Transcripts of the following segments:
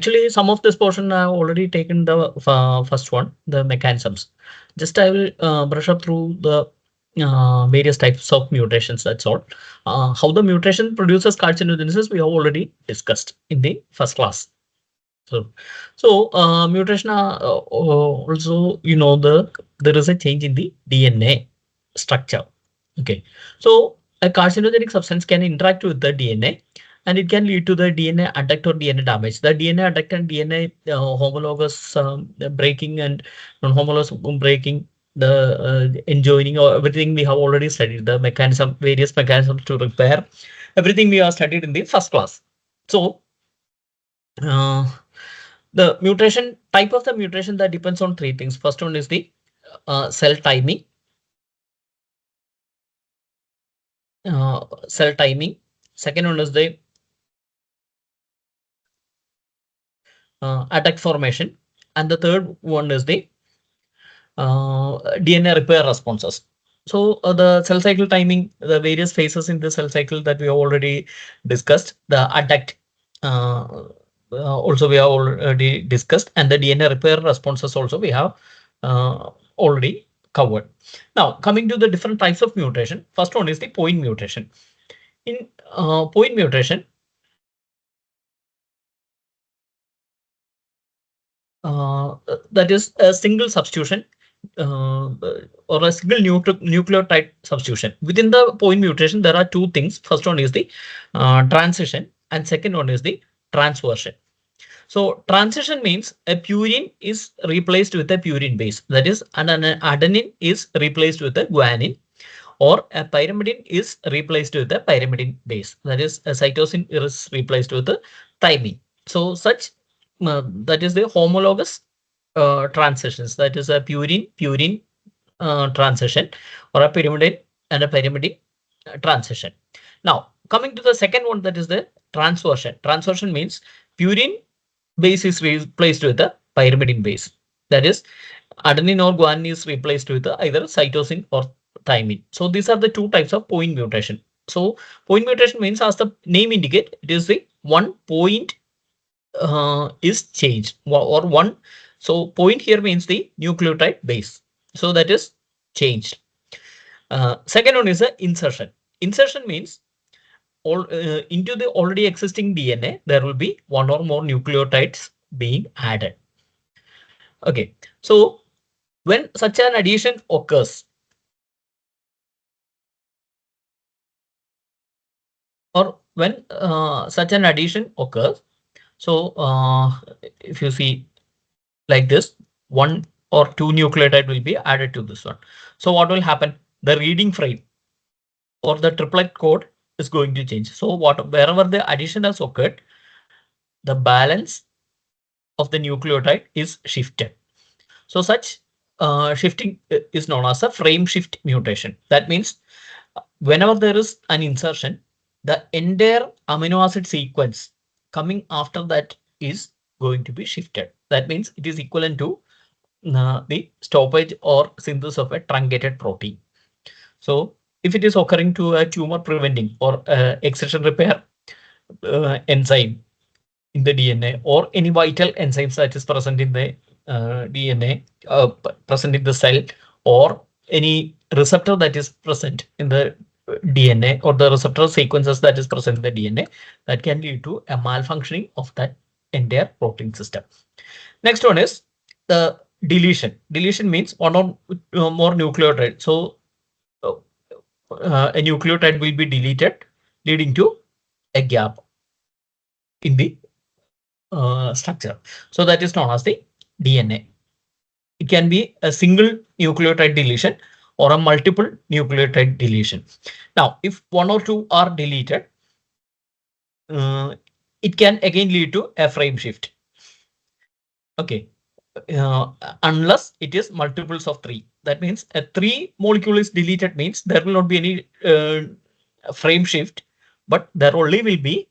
Actually, some of this portion I have already taken the first one, the mechanisms. Just I will brush up through the various types of mutations. That's all. How the mutation produces carcinogenesis we have already discussed in the first class. So mutation also, there is a change in the DNA structure. Okay, so a carcinogenic substance can interact with the DNA and it can lead to the DNA adduct or DNA damage. The DNA adduct and DNA homologous breaking and non-homologous breaking, the enjoining or everything we have already studied, the mechanism, various mechanisms to repair, everything we have studied in the first class. So uh, the mutation type of the mutation that depends on three things. First one is the cell timing. Cell timing. Second one is the attack formation, and the third one is the DNA repair responses. So the cell cycle timing, the various phases in the cell cycle that we have already discussed, the attack also we have already discussed, and the DNA repair responses also we have already covered. Now coming to the different types of mutation, first one is the point mutation. In point mutation, that is a single substitution or a single nucleotide substitution. Within the point mutation, there are two things. First one is the transition, and second one is the transversion. So transition means a purine is replaced with a purine base. That is, an adenine is replaced with a guanine, or a pyrimidine is replaced with a pyrimidine base. That is, a cytosine is replaced with a thymine. So such that is the homologous transitions. That is a purine transition, or a pyrimidine and a pyrimidine transition. Now coming to the second one, that is the transversion. Transversion means purine base is replaced with a pyrimidine base. That is, adenine or guanine is replaced with either cytosine or thymine. So these are the two types of point mutation. So point mutation means, as the name indicate, it is the one point is changed, or one. So point here means the nucleotide base. So that is changed. Second one is a insertion. Insertion means into the already existing DNA, there will be one or more nucleotides being added. Okay, so when such an addition occurs, or when such an addition occurs, so if you see like this, one or two nucleotide will be added to this one. So what will happen? The reading frame or the triplet code is going to change. So wherever the addition has occurred, the balance of the nucleotide is shifted. So such shifting is known as a frame shift mutation. That means whenever there is an insertion, the entire amino acid sequence coming after that is going to be shifted. That means it is equivalent to the stoppage or synthesis of a truncated protein. So if it is occurring to a tumor preventing or excision repair enzyme in the DNA, or any vital enzymes that is present in the DNA, present in the cell, or any receptor that is present in the DNA, or the receptor sequences that is present in the DNA, that can lead to a malfunctioning of that entire protein system. Next one is the deletion. Deletion means one or more nucleotide. So a nucleotide will be deleted, leading to a gap in the structure. So that is known as the DNA. It can be a single nucleotide deletion or a multiple nucleotide deletion. Now, if one or two are deleted, it can again lead to a frame shift. Okay, unless it is multiples of 3. That means a 3 molecule is deleted means there will not be any frame shift, but there only will be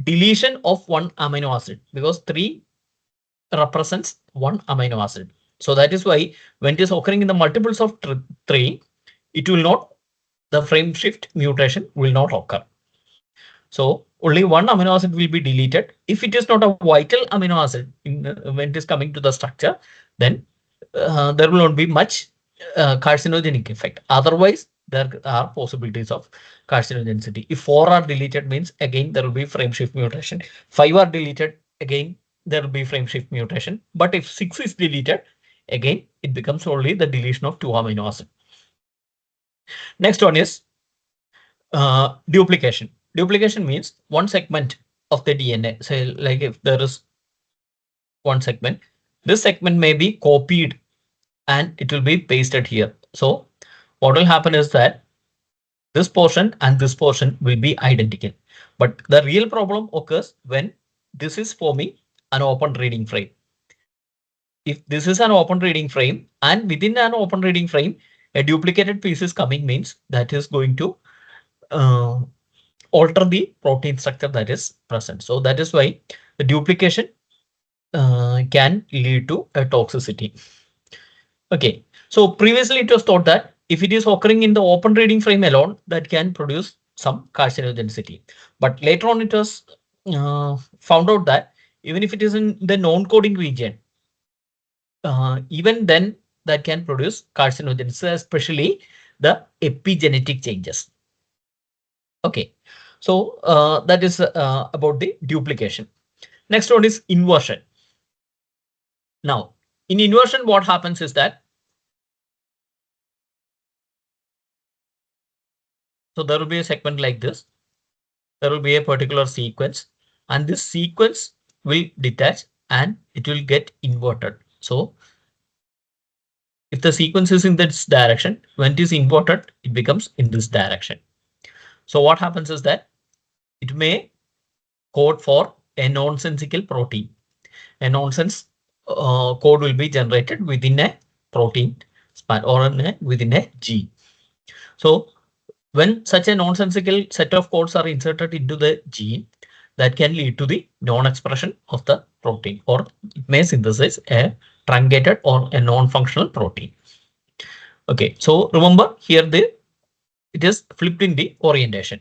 deletion of one amino acid, because 3 represents one amino acid. So that is why when it is occurring in the multiples of 3, it will not, the frame shift mutation will not occur. So only one amino acid will be deleted. If it is not a vital amino acid when it is coming to the structure, then there will not be much carcinogenic effect. Otherwise, there are possibilities of carcinogenicity. If 4 are deleted, means again there will be frame shift mutation. 5 are deleted, again there will be frame shift mutation. But if 6 is deleted, again it becomes only the deletion of 2 amino acid. Next one is duplication. Duplication means one segment of the DNA. Say like if there is one segment, this segment may be copied and it will be pasted here. So what will happen is that this portion and this portion will be identical. But the real problem occurs when this is forming an open reading frame. If this is an open reading frame and within an open reading frame, a duplicated piece is coming, means that is going to alter the protein structure that is present. So that is why the duplication can lead to a toxicity. Okay, so previously it was thought that if it is occurring in the open reading frame alone, that can produce some carcinogenicity. But later on it was found out that even if it is in the non-coding region, even then that can produce carcinogenesis, especially the epigenetic changes. Okay, so that is about the duplication. Next one is inversion. Now, in inversion, what happens is that so there will be a segment like this. There will be a particular sequence, and this sequence will detach and it will get inverted. So if the sequence is in this direction, when it is inverted, it becomes in this direction. So what happens is that it may code for a nonsensical protein. A nonsense code will be generated within a protein span or within a gene. So when such a nonsensical set of codes are inserted into the gene, that can lead to the non-expression of the protein, or it may synthesize a truncated or a non-functional protein. Okay, so remember here it is flipped in the orientation.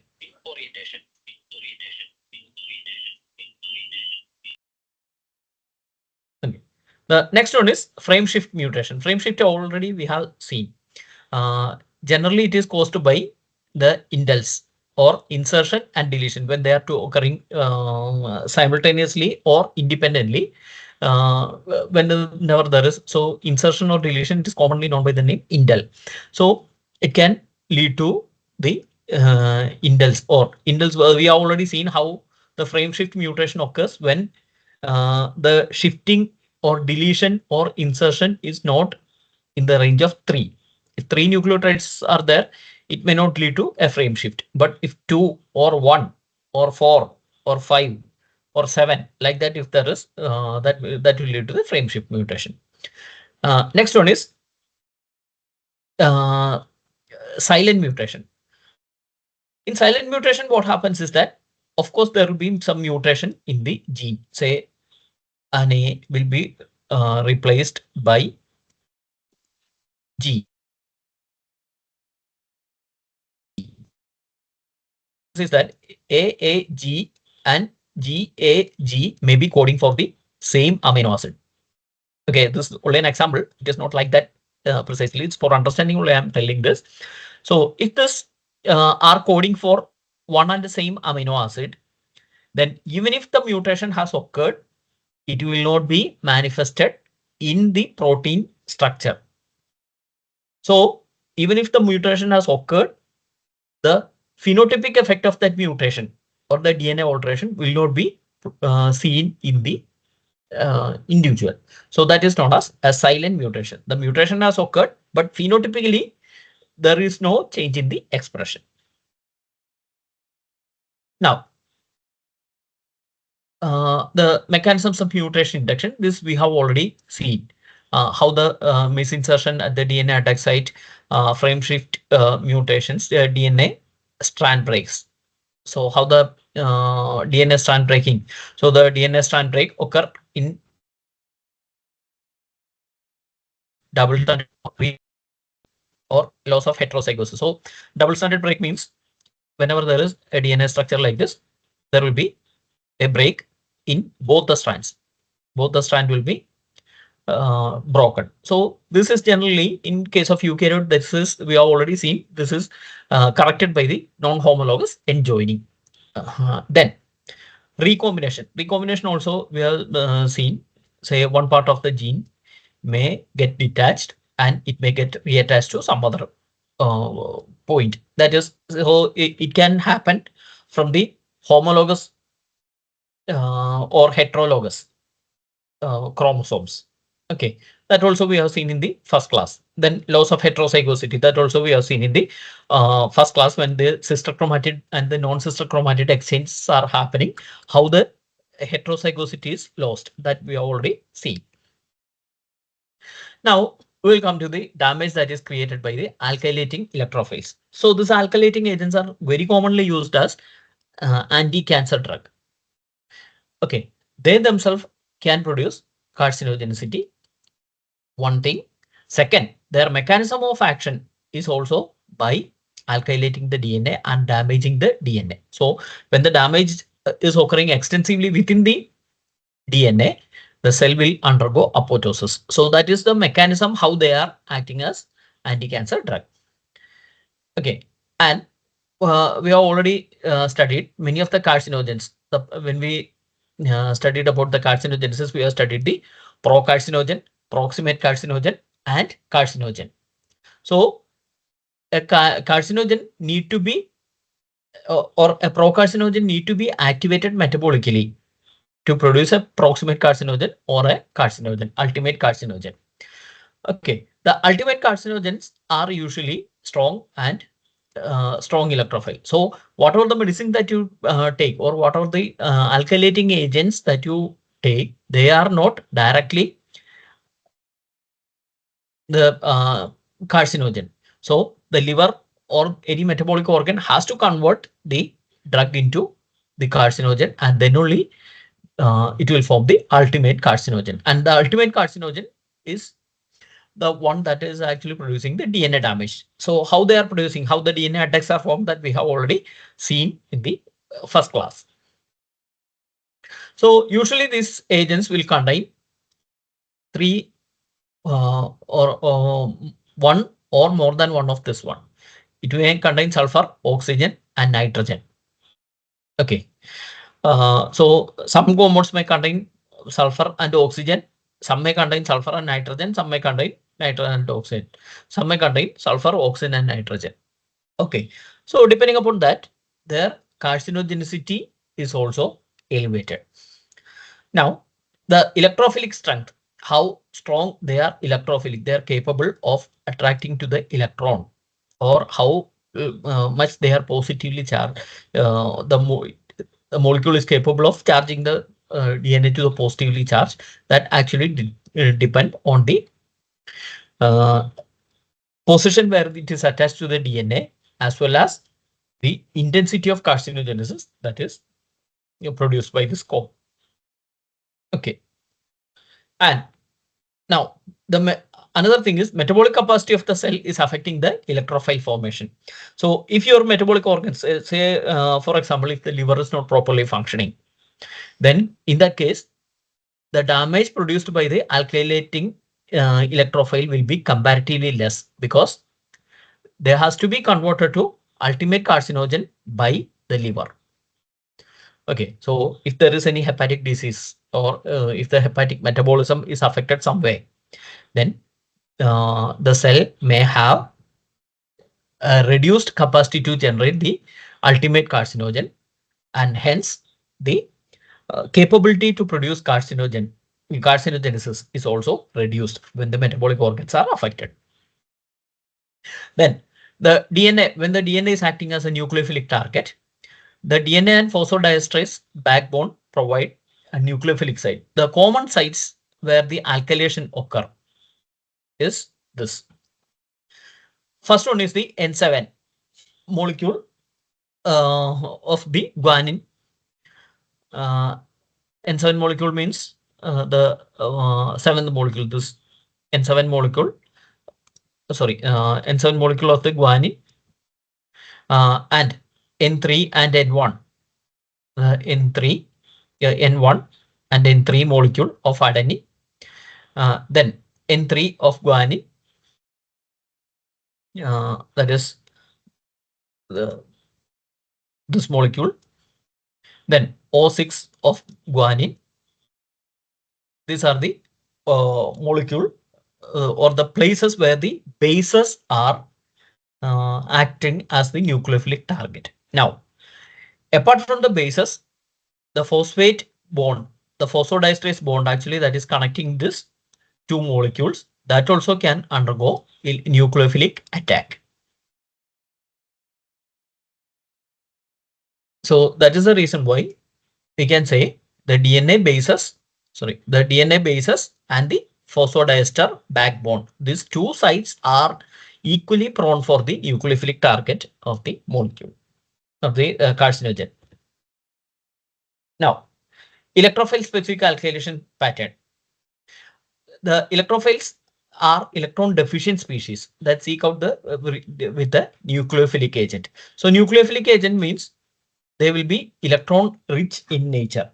Okay. The next one is frame shift mutation. Frame shift already we have seen. Generally, it is caused by the indels or insertion and deletion when they are two occurring simultaneously or independently. Whenever there is so insertion or deletion, it is commonly known by the name indel. So it can lead to the indels or indels. We have already seen how the frame shift mutation occurs when the shifting or deletion or insertion is not in the range of 3. If 3 nucleotides are there, it may not lead to a frame shift. But if 2 or 1 or 4 or 5 or 7 like that, if there is that will lead to the frame shift mutation. Next one is silent mutation. In silent mutation, what happens is that, of course, there will be some mutation in the gene. Say an A will be replaced by G. Is that AAG and GAG may be coding for the same amino acid. Okay, this is only an example. It is not like that precisely. It's for understanding only I am telling this. So if this are coding for one and the same amino acid, then even if the mutation has occurred, it will not be manifested in the protein structure. So even if the mutation has occurred, the phenotypic effect of that mutation or the DNA alteration will not be seen in the individual. So that is known as a silent mutation. The mutation has occurred, but phenotypically there is no change in the expression. Now, the mechanisms of mutation induction, this we have already seen. How the misinsertion at the DNA attack site, frame shift mutations, DNA strand breaks. So how the DNA strand breaking? So the DNA strand break occur in double stranded or loss of heterozygosis. So double stranded break means whenever there is a DNA structure like this, there will be a break in both the strands. Both the strand will be broken. So this is generally in case of eukaryote. This is we have already seen. This is corrected by the non-homologous end joining. Then recombination. Recombination also we have seen. Say one part of the gene may get detached and it may get reattached to some other point. That is, so it can happen from the homologous or heterologous chromosomes. Okay, that also we have seen in the first class. Then loss of heterozygosity, that also we have seen in the first class when the sister chromatid and the non-sister chromatid exchanges are happening, how the heterozygosity is lost, that we have already seen. Now we will come to the damage that is created by the alkylating electrophiles. So these alkylating agents are very commonly used as anti-cancer drug. Okay, they themselves can produce carcinogenicity. One thing. Second, their mechanism of action is also by alkylating the DNA and damaging the DNA. So when the damage is occurring extensively within the DNA, the cell will undergo apoptosis. So that is the mechanism how they are acting as anti-cancer drug. Okay, and we have already studied many of the carcinogens. When we studied about the carcinogenesis, we have studied the procarcinogen, proximate carcinogen, and carcinogen. So a carcinogen need to be or a procarcinogen need to be activated metabolically to produce a proximate carcinogen or a carcinogen, ultimate carcinogen. Okay, the ultimate carcinogens are usually strong and strong electrophile. So what are the medicine that you take, or what are the alkylating agents that you take, they are not directly the carcinogen. So the liver or any metabolic organ has to convert the drug into the carcinogen, and then only it will form the ultimate carcinogen. And the ultimate carcinogen is the one that is actually producing the DNA damage. So how they are producing, how the DNA attacks are formed, that we have already seen in the first class. So usually these agents will contain three or one or more than one of this one. It may contain sulfur, oxygen, and nitrogen. Okay. So some compounds may contain sulfur and oxygen. Some may contain sulfur and nitrogen. Some may contain nitrogen and oxygen. Some may contain sulfur, oxygen, and nitrogen. Okay. So depending upon that, their carcinogenicity is also elevated. Now, the electrophilic strength, how strong they are electrophilic, they are capable of attracting to the electron, or how much they are positively charged. The molecule is capable of charging the DNA to the positively charged. That actually depend on the position where it is attached to the DNA, as well as the intensity of carcinogenesis that is produced by this core. Okay, and now the another thing is metabolic capacity of the cell is affecting the electrophile formation. So if your metabolic organs, say for example, if the liver is not properly functioning, then in that case, the damage produced by the alkylating electrophile will be comparatively less, because there has to be converted to ultimate carcinogen by the liver. Okay, so if there is any hepatic disease, or if the hepatic metabolism is affected some way, then the cell may have a reduced capacity to generate the ultimate carcinogen, and hence the capability to produce carcinogenesis is also reduced when the metabolic organs are affected. Then the DNA, when the DNA is acting as a nucleophilic target, the DNA and phosphodiesterase backbone provide a nucleophilic site. The common sites where the alkylation occur is this. First one is the N7 molecule of the guanine. N7 molecule means the seventh molecule. This N7 molecule, N7 molecule of the guanine, and N3 and N1 N3, N1 and N3 molecule of adenine. Then N3 of guanine, that is this molecule. Then O6 of guanine. These are the molecule or the places where the bases are acting as the nucleophilic target. Now, apart from the bases, the phosphate bond, the phosphodiesterase bond actually that is connecting this two molecules, that also can undergo nucleophilic attack. So that is the reason why we can say the DNA bases, the DNA bases and the phosphodiester backbone, these two sites are equally prone for the nucleophilic target of the molecule of the carcinogen. Now, electrophile specific alkylation pattern. The electrophiles are electron deficient species that seek out the with the nucleophilic agent. So nucleophilic agent means they will be electron rich in nature.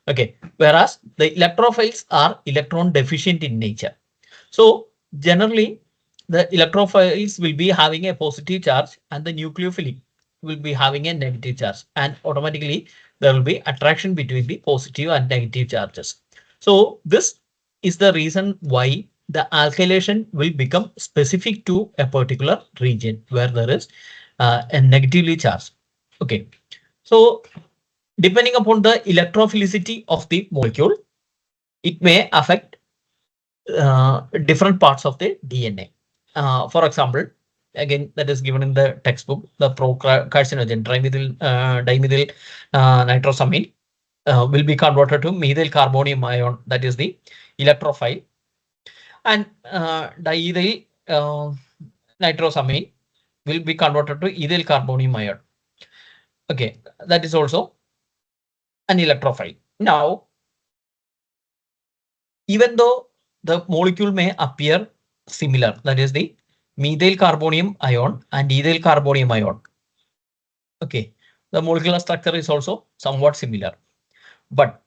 Okay, whereas the electrophiles are electron deficient in nature. So generally the electrophiles will be having a positive charge and the nucleophilic will be having a negative charge, and automatically there will be attraction between the positive and negative charges. So this is the reason why the alkylation will become specific to a particular region where there is a negatively charged. Okay, so depending upon the electrophilicity of the molecule, it may affect different parts of the DNA. For example, again, that is given in the textbook, the pro-carcinogen dimethyl nitrosamine will be converted to methyl carbonium ion, that is the electrophile, and diethyl nitrosamine will be converted to ethyl carbonium ion. Okay, that is also an electrophile. Now, even though the molecule may appear similar, that is the methyl carbonium ion and ethyl carbonium ion. Okay, the molecular structure is also somewhat similar, but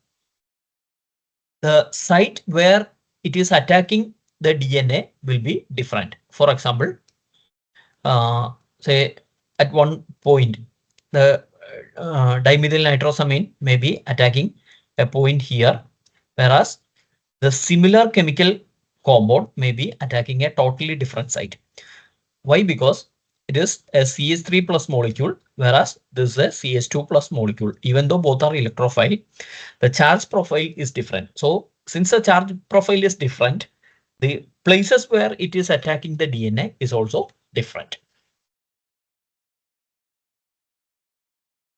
the site where it is attacking the DNA will be different. For example, say at one point, the dimethyl nitrosamine may be attacking a point here, whereas the similar chemical compound may be attacking a totally different site. Why? Because it is a CH3 plus molecule, whereas this is a CH2 plus molecule. Even though both are electrophile, the charge profile is different. So since the charge profile is different, the places where it is attacking the DNA is also different.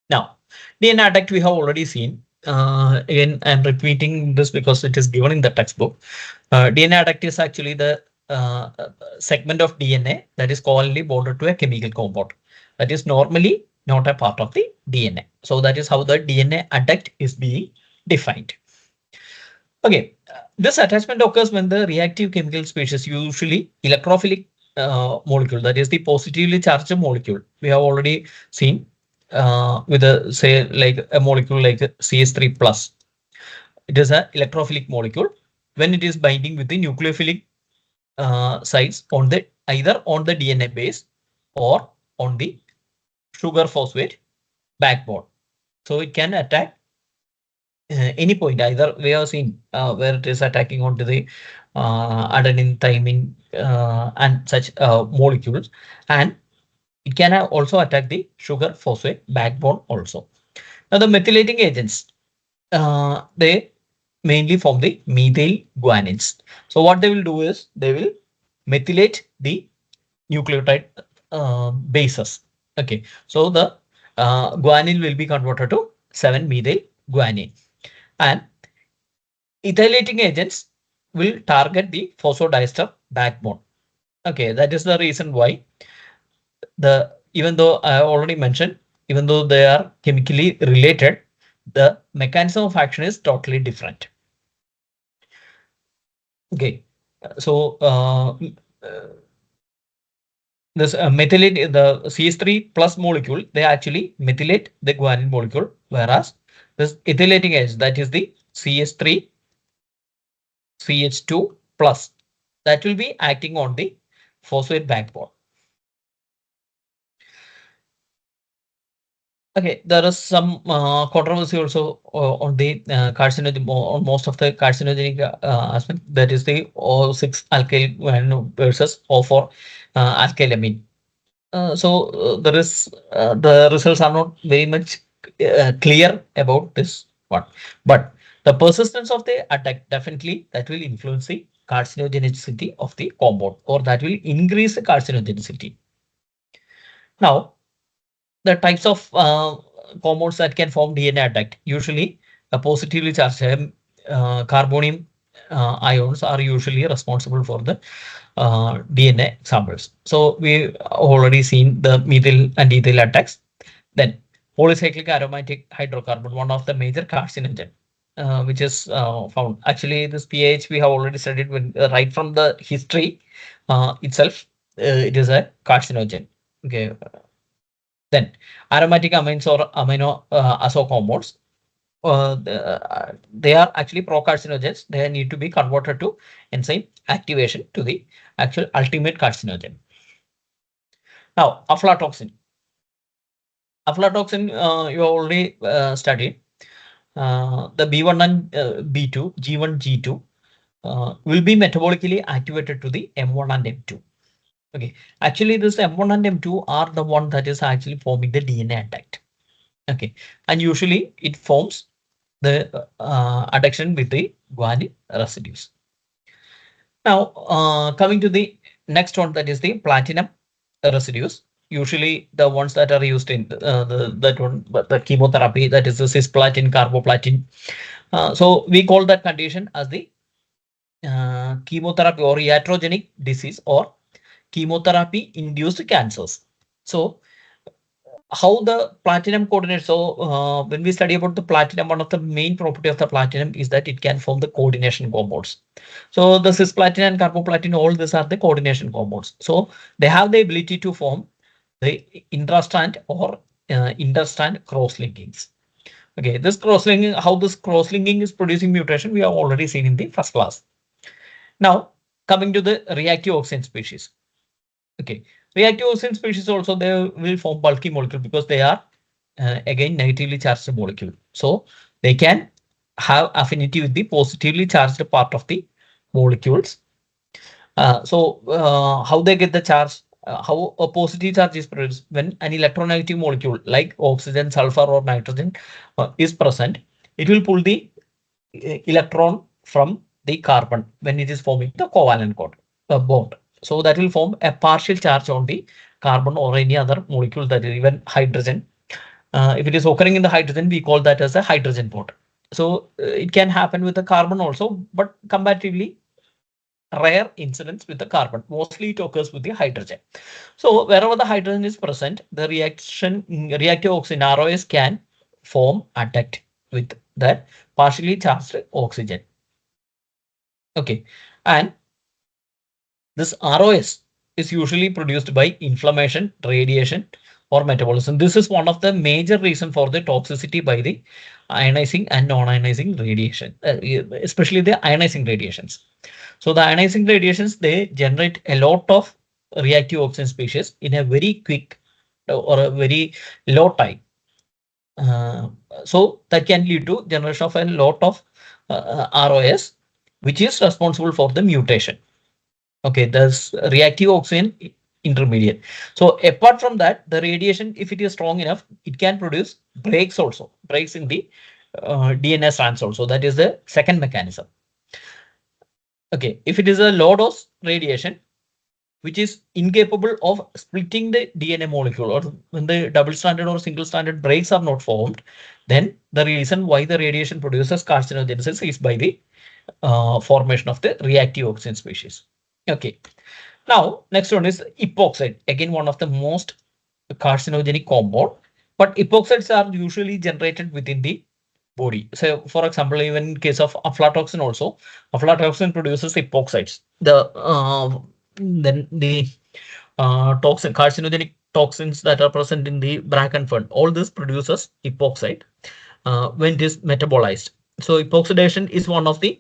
Now, DNA attack we have already seen. Again, I'm repeating this because it is given in the textbook. DNA attack is actually the segment of DNA that is covalently bonded to a chemical compound that is normally not a part of the DNA. So that is how the DNA adduct is being defined. Okay, this attachment occurs when the reactive chemical species, usually electrophilic molecule, that is the positively charged molecule. We have already seen with a say like a molecule like CH3 plus. It is an electrophilic molecule. When it is binding with the nucleophilic sites on the either on the DNA base or on the sugar phosphate backbone. So it can attack any point. Either we have seen where it is attacking onto the adenine, thymine, and such molecules, and it can also attack the sugar phosphate backbone also. Now the methylating agents, they mainly form the methyl guanines. So what they will do is they will methylate the nucleotide bases. Okay, so the guanine will be converted to 7-methyl guanine, and ethylating agents will target the phosphodiester backbone. Okay, that is the reason why even though I already mentioned, even though they are chemically related, the mechanism of action is totally different. Okay, so this methylate the CH3 plus molecule, they actually methylate the guanine molecule, whereas this ethylating agent, that is the CH3 CH2 plus, that will be acting on the phosphate backbone. Okay, there is some controversy also on the carcinogen, on most of the carcinogenic aspect, that is the O6 alkyl versus O4 alkylamine. There is the results are not very much clear about this one, but the persistence of the attack, definitely that will influence the carcinogenicity of the compound, or that will increase the carcinogenicity. Now, the types of compounds that can form DNA attack, usually positively charged carbonium ions are usually responsible for the DNA samples. So we already seen the methyl and ethyl attacks. Then polycyclic aromatic hydrocarbon, one of the major carcinogen, which is found. Actually, this pH we have already studied when, right from the history itself. It is a carcinogen. Okay. Then aromatic amines or amino azo compounds. They are actually procarcinogens. They need to be converted to enzyme activation to the actual ultimate carcinogen. Now, aflatoxin. Aflatoxin, you already studied. The B1 and B2, G1, G2 will be metabolically activated to the M1 and M2. Okay, actually, this M1 and M2 are the one that is actually forming the DNA attack. Okay, and usually it forms the adduction with the guanine residues. Now, coming to the next one, that is the platinum residues. Usually the ones that are used in that one, the chemotherapy, that is the cisplatin, carboplatin. So we call that condition as the chemotherapy or iatrogenic disease or chemotherapy induced cancers. So how the platinum coordinates. So when we study about the platinum, one of the main property of the platinum is that it can form the coordination compounds. So the cisplatin and carboplatin, all these are the coordination compounds. So they have the ability to form the intrastrand or interstrand cross-linkings. Okay, this cross-linking, how this cross-linking is producing mutation, we have already seen in the first class. Now, coming to the reactive oxygen species. Okay, reactive oxygen species also, they will form bulky molecule because they are again negatively charged molecule. So they can have affinity with the positively charged part of the molecules. How they get the charge? How a positive charge is produced when an electronegative molecule like oxygen, sulfur, or nitrogen is present. It will pull the electron from the carbon when it is forming the covalent bond. So that will form a partial charge on the carbon or any other molecule, that is even hydrogen. If it is occurring in the hydrogen, we call that as a hydrogen bond. So it can happen with the carbon also, but comparatively rare incidents with the carbon. Mostly it occurs with the hydrogen. So wherever the hydrogen is present, the reactive oxygen ROS can form adduct with that partially charged oxygen. Okay, and this ROS is usually produced by inflammation, radiation, or metabolism. This is one of the major reason for the toxicity by the ionizing and non-ionizing radiation, especially the ionizing radiations. So the ionizing radiations, they generate a lot of reactive oxygen species in a very quick or a very low time. So that can lead to generation of a lot of ROS, which is responsible for the mutation. Okay, there's reactive oxygen intermediate. So apart from that, the radiation, if it is strong enough, it can produce breaks also, breaks in the DNA strands also. That is the second mechanism. Okay, if it is a low dose radiation, which is incapable of splitting the DNA molecule, or when the double stranded or single stranded breaks are not formed, then the reason why the radiation produces carcinogenesis is by the formation of the reactive oxygen species. Okay. Now, next one is epoxide. Again, one of the most carcinogenic compound, but epoxides are usually generated within the body. So, for example, even in case of aflatoxin also, aflatoxin produces epoxides. Then the carcinogenic toxins that are present in the bracken fern. All this produces epoxide when it is metabolized. So epoxidation is one of the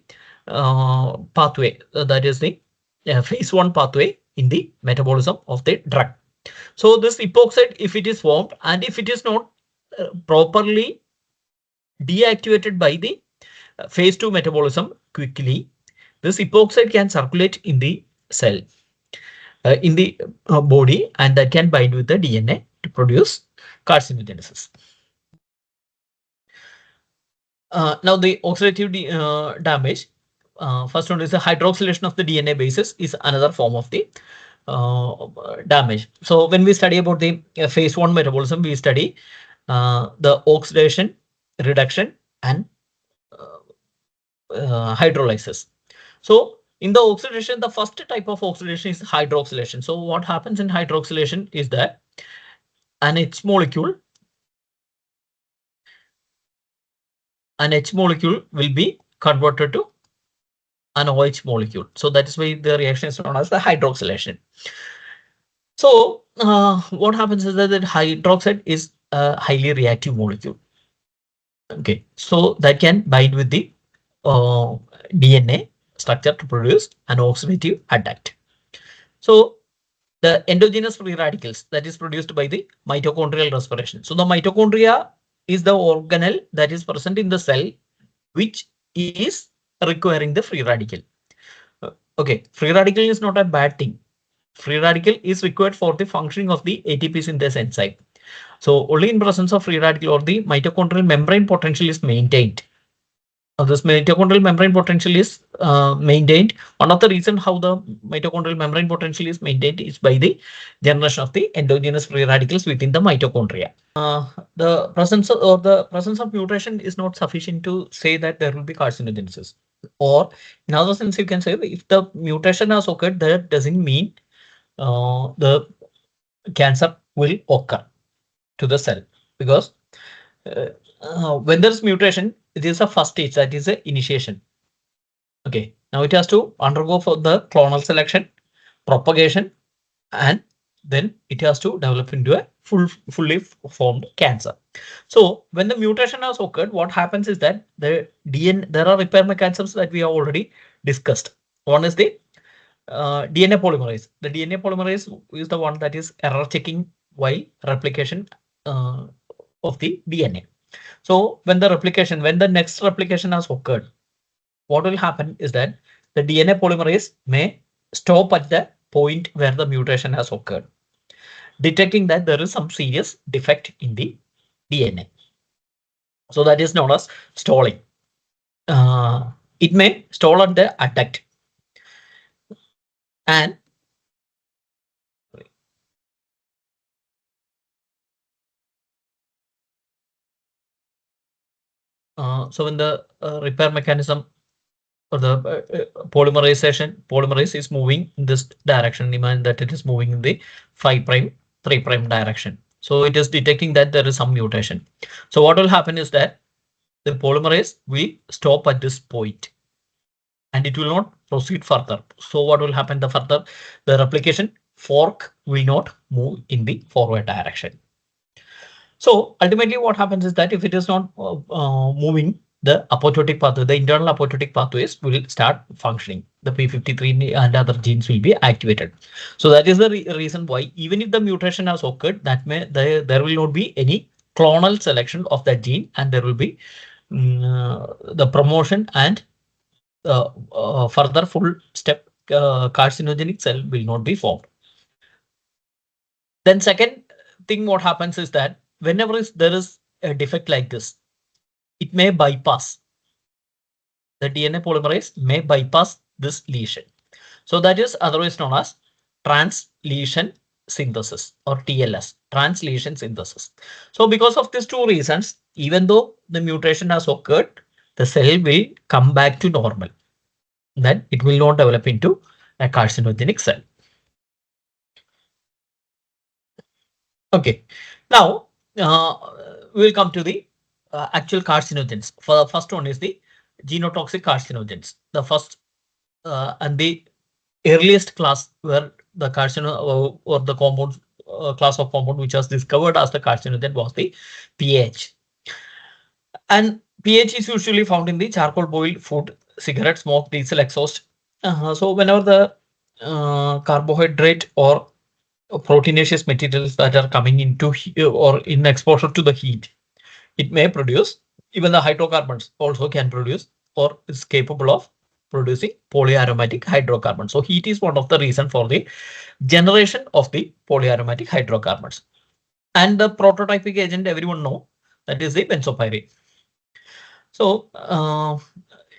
pathway, that is the phase 1 pathway in the metabolism of the drug. So this epoxide, if it is formed and if it is not properly deactivated by the phase 2 metabolism quickly, this epoxide can circulate in the cell, in the body, and that can bind with the DNA to produce carcinogenesis. Now the oxidative damage. First one is the hydroxylation of the DNA bases is another form of the damage. So when we study about the phase 1 metabolism, we study the oxidation, reduction, and hydrolysis. So in the oxidation, the first type of oxidation is hydroxylation. So what happens in hydroxylation is that an H molecule will be converted to an OH molecule. So that is why the reaction is known as the hydroxylation. So what happens is that hydroxide is a highly reactive molecule. Okay, so that can bind with the DNA structure to produce an oxidative adduct. So the endogenous free radicals that is produced by the mitochondrial respiration. So the mitochondria is the organelle that is present in the cell which is requiring the free radical. Okay, free radical is not a bad thing. Free radical is required for the functioning of the ATP synthase enzyme. So only in presence of free radical or the mitochondrial membrane potential is maintained. This mitochondrial membrane potential is maintained. One of the reasons how the mitochondrial membrane potential is maintained is by the generation of the endogenous free radicals within the mitochondria. The presence of mutation is not sufficient to say that there will be carcinogenesis. Or in other sense, you can say if the mutation has occurred, that doesn't mean the cancer will occur to the cell, because when there is mutation, it is a first stage, that is a initiation. Okay, now it has to undergo for the clonal selection, propagation, and then it has to develop into a fully formed cancer. So when the mutation has occurred, what happens is that the DNA, there are repair mechanisms that we have already discussed. One is the DNA polymerase. The DNA polymerase is the one that is error checking while replication of the DNA. So when the next replication has occurred, what will happen is that the DNA polymerase may stop at the point where the mutation has occurred, detecting that there is some serious defect in the DNA. So that is known as stalling. It may stall at the adduct, and so when the repair mechanism or the polymerase is moving in this direction, imagine that it is moving in the 5' 3' direction. So it is detecting that there is some mutation. So what will happen is that the polymerase will stop at this point and it will not proceed further. So what will happen the replication fork will not move in the forward direction. So ultimately what happens is that if it is not moving, the apoptotic pathway, the internal apoptotic pathways will start functioning. The P53 and other genes will be activated. So that is the reason why even if the mutation has occurred, that there will not be any clonal selection of that gene, and there will be the promotion and further full step carcinogenic cell will not be formed. Then second thing what happens is that whenever there is a defect like this, it may bypass. The DNA polymerase may bypass this lesion. So that is otherwise known as translesion synthesis, or TLS, translesion synthesis. So because of these two reasons, even though the mutation has occurred, the cell will come back to normal. Then it will not develop into a carcinogenic cell. Okay, now we will come to the actual carcinogens. For the first one is the genotoxic carcinogens. The first and the earliest class were the carcinogen or the compound class of compound which was discovered as the carcinogen was the pH. And pH is usually found in the charcoal boiled food, cigarette smoke, diesel exhaust. So whenever the carbohydrate or proteinaceous materials that are coming into or in exposure to the heat, it may produce, even the hydrocarbons also can produce or is capable of producing polyaromatic hydrocarbons. So heat is one of the reason for the generation of the polyaromatic hydrocarbons. And the prototypic agent everyone know, that is the benzopyrene. So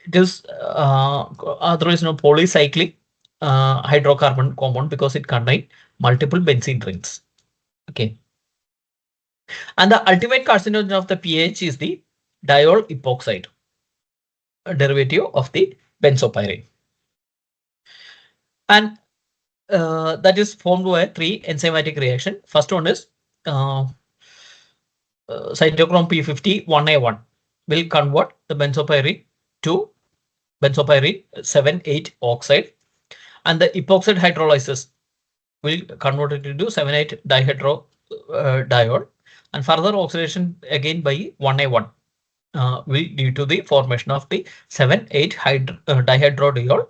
it is otherwise known polycyclic hydrocarbon compound because it contains multiple benzene rings. Okay. And the ultimate carcinogen of the pH is the diol epoxide, a derivative of the benzopyrene. And that is formed by 3 enzymatic reaction. First one is cytochrome P50 1A1 will convert the benzopyrene to benzopyrene 7,8 oxide, and the epoxide hydrolysis will convert it into 7,8 dihydro diol, and further oxidation again by 1A1 will lead to the formation of the 7,8 dihydrodiol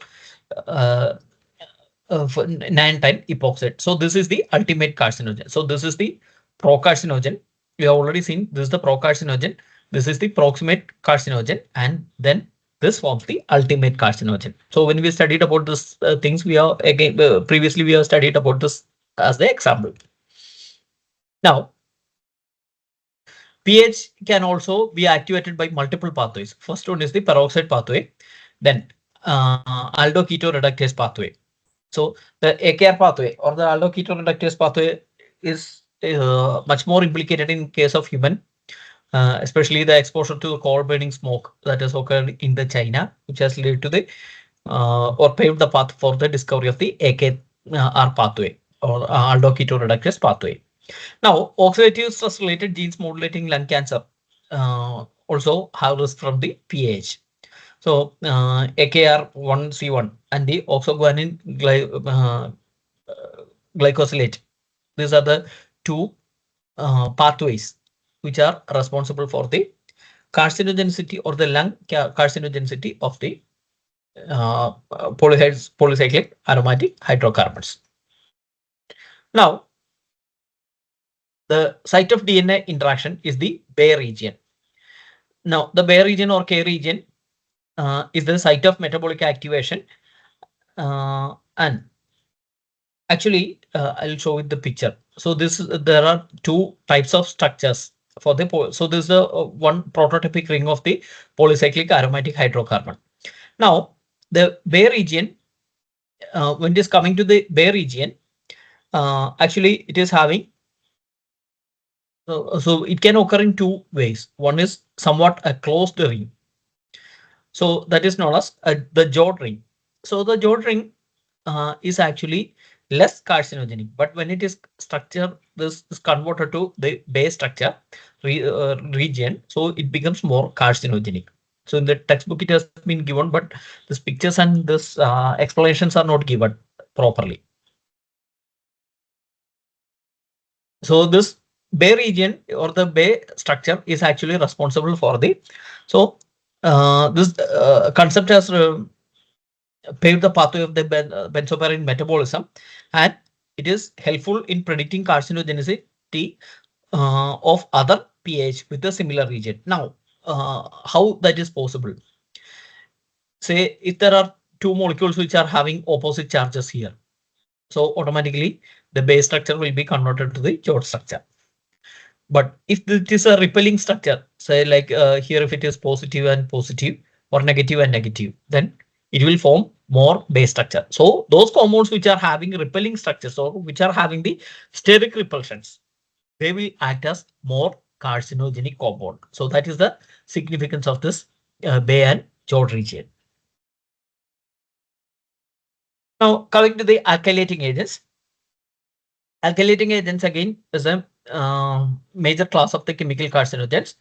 9-time epoxide. So this is the ultimate carcinogen. So this is the procarcinogen. We have already seen this is the procarcinogen. This is the proximate carcinogen, and then this forms the ultimate carcinogen. So when we studied about this things, we are again previously we have studied about this as the example. Now, pH can also be activated by multiple pathways. First one is the peroxide pathway, then aldoketo reductase pathway. So the AKR pathway or the aldoketo reductase pathway is much more implicated in case of human, especially the exposure to coal burning smoke that has occurred in the China, which has led to the or paved the path for the discovery of the AKR pathway or aldoketo reductase pathway. Now, oxidative stress related genes modulating lung cancer also have risk from the pH. So AKR1C1 and the oxoguanine glycosylate, these are the two pathways which are responsible for the carcinogenicity or the lung carcinogenicity of the polycyclic aromatic hydrocarbons. Now, the site of DNA interaction is the Bay region. Now, the Bay region or K region is the site of metabolic activation, and actually I'll show you the picture. So there are two types of structures for the so this is the one prototypic ring of the polycyclic aromatic hydrocarbon. Now the Bay region, when it is coming to the Bay region, actually it is having so it can occur in two ways. One is somewhat a closed ring. So that is known as the Jod ring. So the Jod ring is actually less carcinogenic, but when it is structure, this is converted to the base structure region, so it becomes more carcinogenic. So in the textbook it has been given, but these pictures and this explanations are not given properly. So this Bay region or the Bay structure is actually responsible for the this concept has paved the pathway of the benzopyrene metabolism, and it is helpful in predicting carcinogenicity of other pH with a similar region. Now, how that is possible? Say if there are two molecules which are having opposite charges here, so automatically the base structure will be converted to the Jod structure. But if it is a repelling structure, say like here if it is positive and positive or negative and negative, then it will form more base structure. So those compounds which are having repelling structures or which are having the steric repulsions, they will act as more carcinogenic compound. So that is the significance of this Bay and Jod region. Now coming to the alkylating agents. Alkylating agents again is a major class of the chemical carcinogens,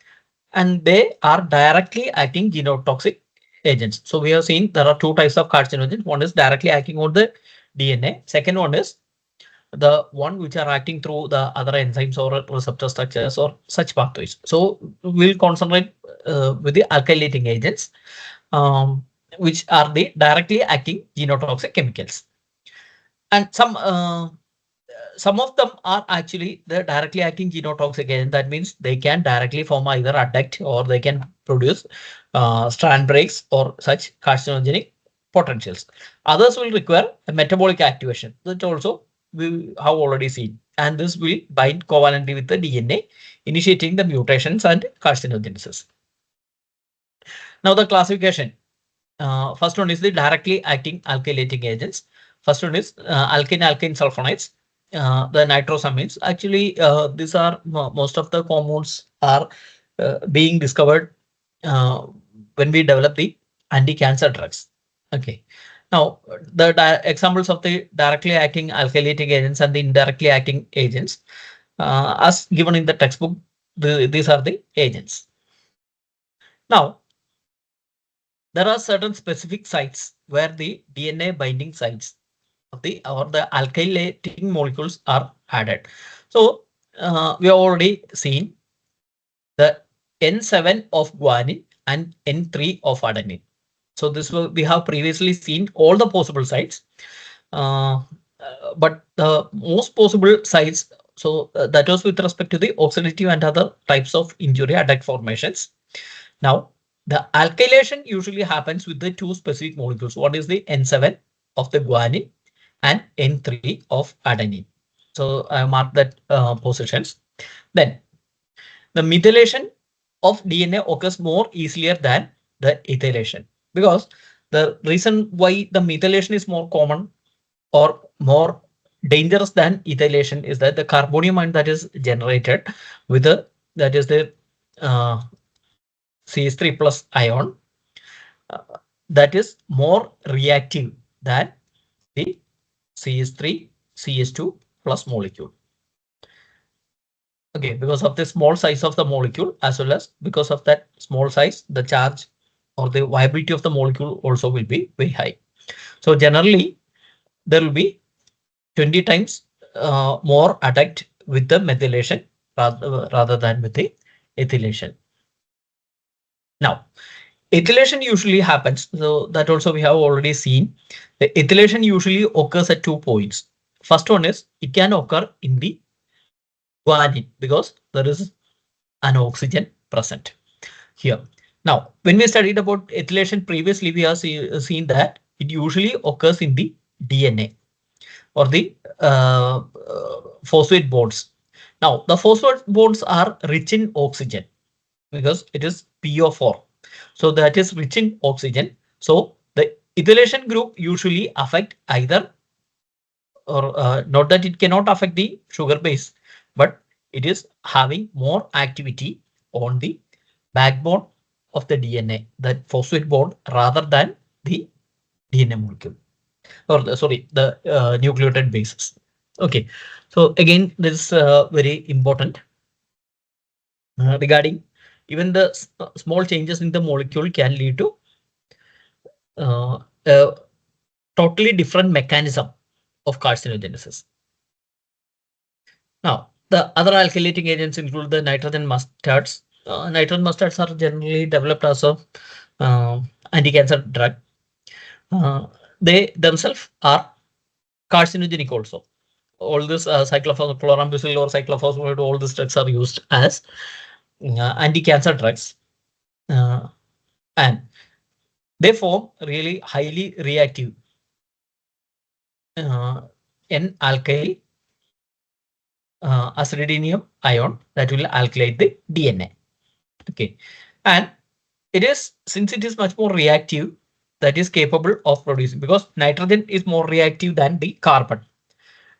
and they are directly acting genotoxic agents. So we have seen there are two types of carcinogens. One is directly acting on the DNA. Second one is the one which are acting through the other enzymes or receptor structures or such pathways. So we'll concentrate with the alkylating agents, which are the directly acting genotoxic chemicals. And some of them are actually the directly acting genotoxic agent. That means they can directly form either adduct or they can produce strand breaks or such carcinogenic potentials. Others will require a metabolic activation that also we have already seen, and this will bind covalently with the DNA, initiating the mutations and carcinogenesis. Now the classification. First one is the directly acting alkylating agents. First one is alkane sulfonates, the nitrosamines. Actually, these are most of the compounds are being discovered uh, when we develop the anti-cancer drugs. Okay. Now, the examples of the directly acting alkylating agents and the indirectly acting agents, as given in the textbook, these are the agents. Now, there are certain specific sites where the DNA binding sites of the or the alkylating molecules are added. So we have already seen the N7 of guanine and N3 of adenine. So this will we have previously seen all the possible sites, uh, but the most possible sites. So that was with respect to the oxidative and other types of injury adduct formations. Now, the alkylation usually happens with the two specific molecules. One is the N7 of the guanine and N3 of adenine. So I mark that positions. Then the methylation of DNA occurs more easier than the ethylation, because the reason why the methylation is more common or more dangerous than ethylation is that the carbonium ion that is generated with the that is the uh, CH3 plus ion, uh, that is more reactive than the CH3 CH2 plus molecule. Okay, because of the small size of the molecule, as well as because of that small size, the charge or the viability of the molecule also will be very high. So generally, there will be 20 times more adduct with the methylation rather than with the ethylation. Now, ethylation usually happens, so that also we have already seen. The ethylation usually occurs at 2 points. First one is it can occur in the guanine because there is an oxygen present here. Now, when we studied about ethylation previously, we have seen that it usually occurs in the DNA or the phosphate bonds. Now, the phosphate bonds are rich in oxygen because it is PO4. So that is rich in oxygen. So the ethylation group usually affect either or not that it cannot affect the sugar base, but it is having more activity on the backbone of the DNA, that phosphate bond, rather than the DNA molecule or the nucleotide bases. Okay, so again, this is very important regarding even the small changes in the molecule can lead to a totally different mechanism of carcinogenesis. Now, the other alkylating agents include the nitrogen mustards. Nitrogen mustards are generally developed as a anti-cancer drug. They themselves are carcinogenic also. All this chlorampicillin or cyclophosphamide, all these drugs are used as anti-cancer drugs, and they form really highly reactive N-alkyl acidinium ion that will alkylate the DNA. Okay, and it is, since it is much more reactive, that is capable of producing, because nitrogen is more reactive than the carbon.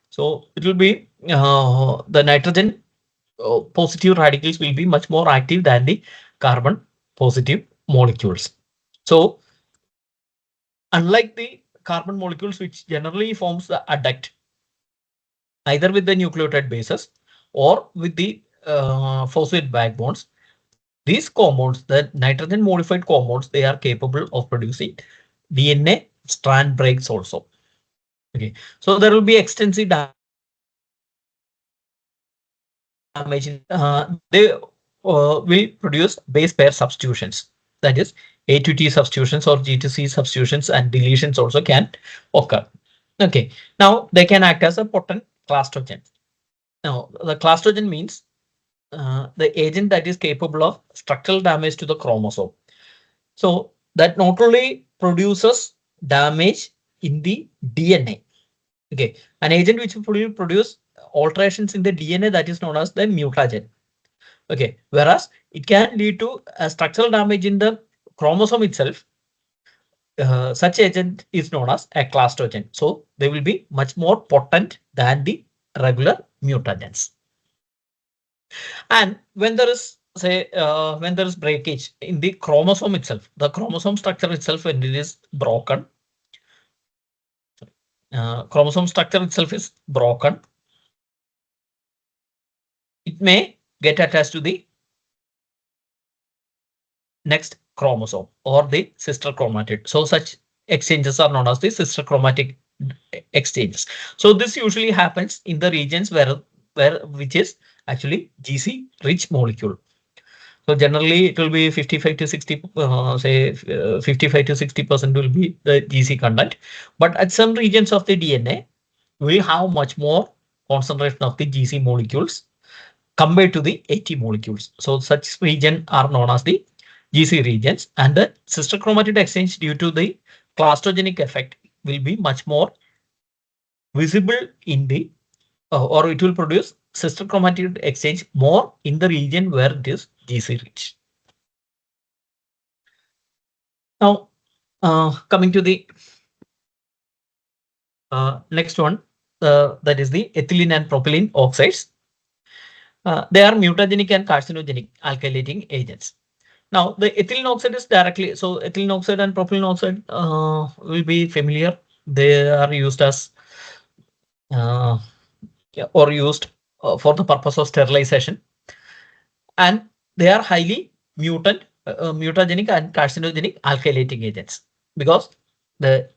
So it will be the nitrogen positive radicals will be much more active than the carbon positive molecules. So unlike the carbon molecules, which generally forms the adduct either with the nucleotide bases or with the phosphate backbones, these compounds, the nitrogen modified compounds, they are capable of producing DNA strand breaks also. Okay, so there will be extensive damage in, they will produce base pair substitutions. That is, A to T substitutions or G to C substitutions and deletions also can occur. Okay, now they can act as a potent clastogen. Now, the clastogen means the agent that is capable of structural damage to the chromosome. So that not only produces damage in the DNA. Okay, an agent which will produce alterations in the DNA, that is known as the mutagen. Okay, whereas it can lead to a structural damage in the chromosome itself. Such agent is known as a clastogen. So they will be much more potent than the regular mutagens. And when there is, say, when there is breakage in the chromosome itself, the chromosome structure itself, when it is broken, chromosome structure itself is broken, it may get attached to the next chromosome or the sister chromatid. So such exchanges are known as the sister chromatic exchanges. So this usually happens in the regions where which is actually GC rich molecule. So generally it will be 55 to 60, say 55 to 60% will be the GC content. But at some regions of the DNA, we have much more concentration of the GC molecules compared to the AT molecules. So such region are known as the GC regions, and the sister chromatid exchange due to the clastogenic effect will be much more visible in the or it will produce sister chromatid exchange more in the region where it is GC rich. Now, coming to the next one, that is the ethylene and propylene oxides. They are mutagenic and carcinogenic alkylating agents. Now, the ethylene oxide is directly, so ethylene oxide and propylene oxide will be familiar. They are used as uh, or used for the purpose of sterilization, and they are highly mutagenic and carcinogenic alkylating agents, because the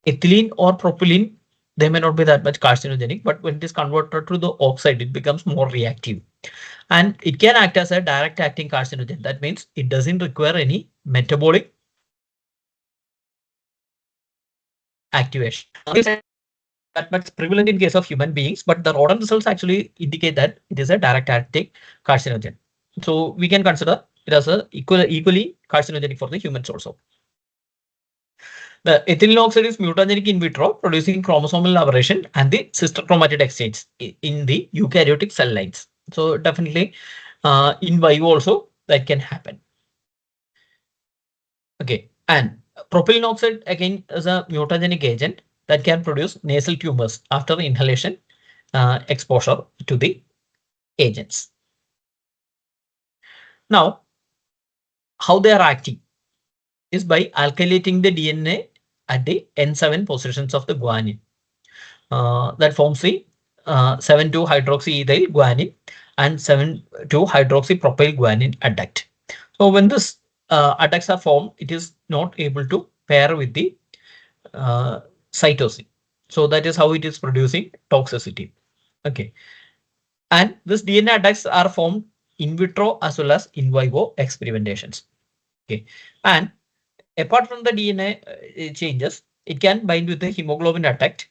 ethylene or propylene, they may not be that much carcinogenic, but when it is converted to the oxide, it becomes more reactive. And it can act as a direct acting carcinogen. That means it doesn't require any metabolic activation. That much prevalent in case of human beings, but the rodent results actually indicate that it is a direct acting carcinogen. So we can consider it as a equally carcinogenic for the humans also. The ethylene oxide is mutagenic in vitro, producing chromosomal aberration and the sister chromatid exchange in the eukaryotic cell lines. So definitely in vivo also that can happen. Okay, and propylene oxide again is a mutagenic agent that can produce nasal tumors after inhalation exposure to the agents. Now, how they are acting is by alkylating the DNA at the N7 positions of the guanine. That forms the 7,2-hydroxyethyl guanine and 7,2-hydroxypropyl guanine adduct. So when this adducts are formed, it is not able to pair with the cytosine. So that is how it is producing toxicity. Okay, and this DNA adducts are formed in vitro as well as in vivo experimentations. Okay, and apart from the DNA changes, it can bind with the hemoglobin adduct,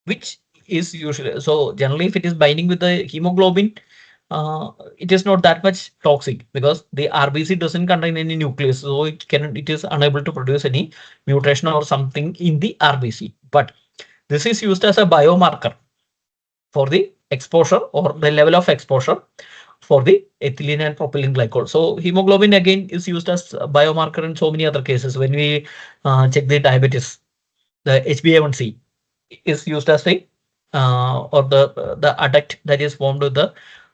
which is usually, so generally if it is binding with the hemoglobin, it is not that much toxic because the RBC doesn't contain any nucleus, so it is unable to produce any mutation or something in the RBC. But this is used as a biomarker for the exposure or the level of exposure for the ethylene and propylene glycol. So hemoglobin again is used as a biomarker in so many other cases. When we check the diabetes, the HbA1c is used as a or the adduct that is formed with the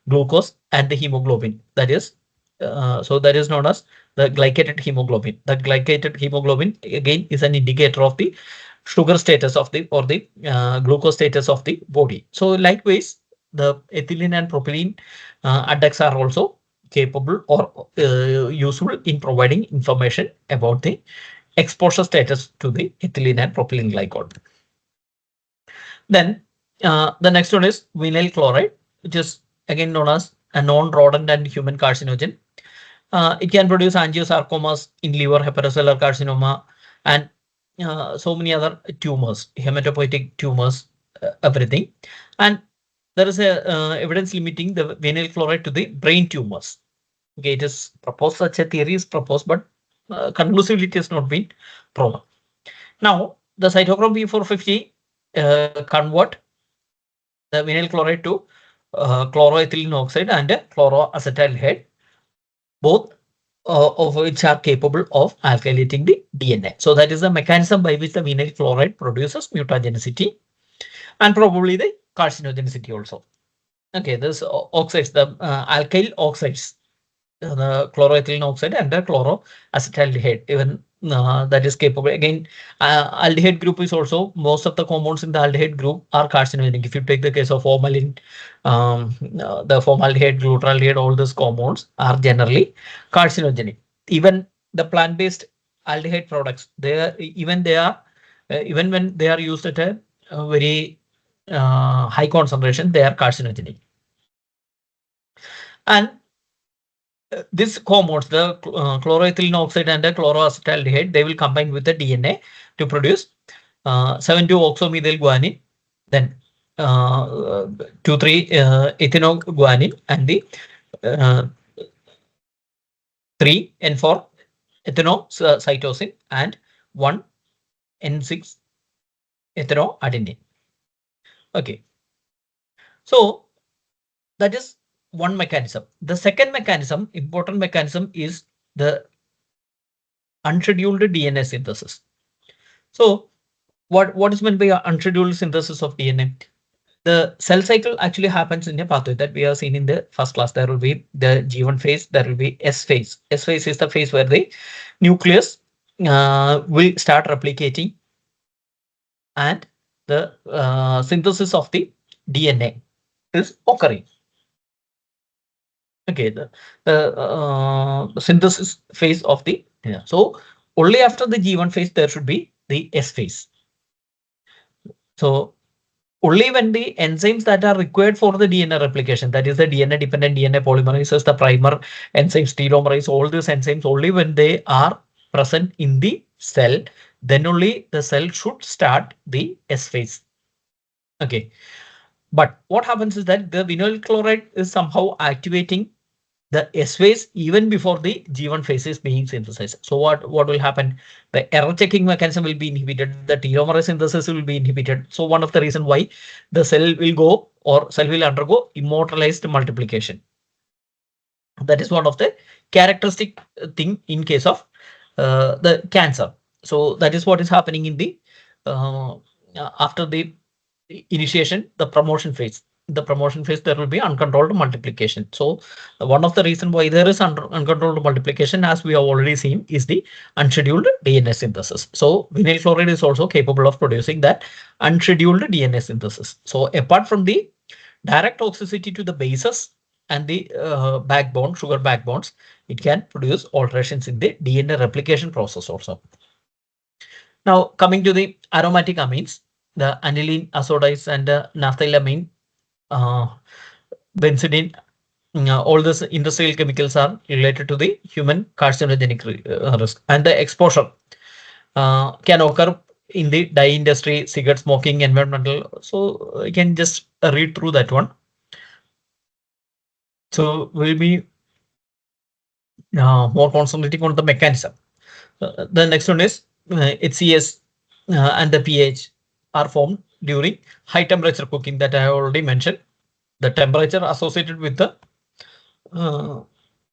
glucose and the hemoglobin. That is so that is known as the glycated hemoglobin. The glycated hemoglobin again is an indicator of the sugar status of the or the glucose status of the body. So likewise, the ethylene and propylene adducts are also capable or useful in providing information about the exposure status to the ethylene and propylene glycol. Then the next one is vinyl chloride, which is again known as a non-rodent and human carcinogen. It can produce angiosarcomas in liver, hepatocellular carcinoma, and so many other tumors, hematopoietic tumors, everything. And there is a evidence limiting the vinyl chloride to the brain tumors. Okay, it is proposed, such a theory is proposed, but conclusively it has not been proven. Now, the cytochrome P450 convert the vinyl chloride to chloroethylene oxide and chloroacetyldehyde, both of which are capable of alkylating the DNA. So that is the mechanism by which the vinyl chloride produces mutagenicity and probably the carcinogenicity also. Okay, this oxides, the alkyl oxides, the chloroethylene oxide and the chloroacetyldehyde, even that is capable. Again, aldehyde group is also, most of the compounds in the aldehyde group are carcinogenic. If you take the case of formalin, the formaldehyde, glutaraldehyde, all these compounds are generally carcinogenic. Even the plant-based aldehyde products, even when they are used at a very high concentration, they are carcinogenic. And these compounds, the chloroethylene oxide and the chloroacetyldehyde, they will combine with the DNA to produce 7,2-oxomethyl guanine, then 2,3-ethanoguanine, and the 3N4-ethanocytosine and 1N6-ethanoadenine. Okay, so that is one mechanism. The second mechanism, important mechanism, is the unscheduled DNA synthesis. So what is meant by unscheduled synthesis of DNA? The cell cycle actually happens in a pathway that we have seen in the first class. There will be the G1 phase, there will be S phase. S phase is the phase where the nucleus will start replicating and the synthesis of the DNA is occurring. Okay, the synthesis phase of the, so only after the G1 phase there should be the S phase. So only when the enzymes that are required for the DNA replication, that is the DNA dependent DNA polymerases, the primer enzymes, telomerase, all these enzymes, only when they are present in the cell, then only the cell should start the S phase. Okay, but what happens is that the vinyl chloride is somehow activating the S phase even before the G1 phase is being synthesized. So what will happen? The error checking mechanism will be inhibited. The telomerase synthesis will be inhibited. So one of the reason why the cell will undergo immortalized multiplication. That is one of the characteristic thing in case of the cancer. So that is what is happening in the after the initiation, the promotion phase. The promotion phase, there will be uncontrolled multiplication. So one of the reason why there is uncontrolled multiplication, as we have already seen, is the unscheduled DNA synthesis. So vinyl chloride is also capable of producing that unscheduled DNA synthesis. So apart from the direct toxicity to the bases and the backbone, sugar backbones, it can produce alterations in the DNA replication process also. Now coming to the aromatic amines, the aniline, azodides, and naphthylamine, benzidine, all these industrial chemicals are related to the human carcinogenic risk, and the exposure can occur in the dye industry, cigarette smoking, environmental. So you can just read through that one. So we'll be more concentrating on the mechanism. The next one is HCS and the pH are formed during high temperature cooking that I have already mentioned. The temperature associated with the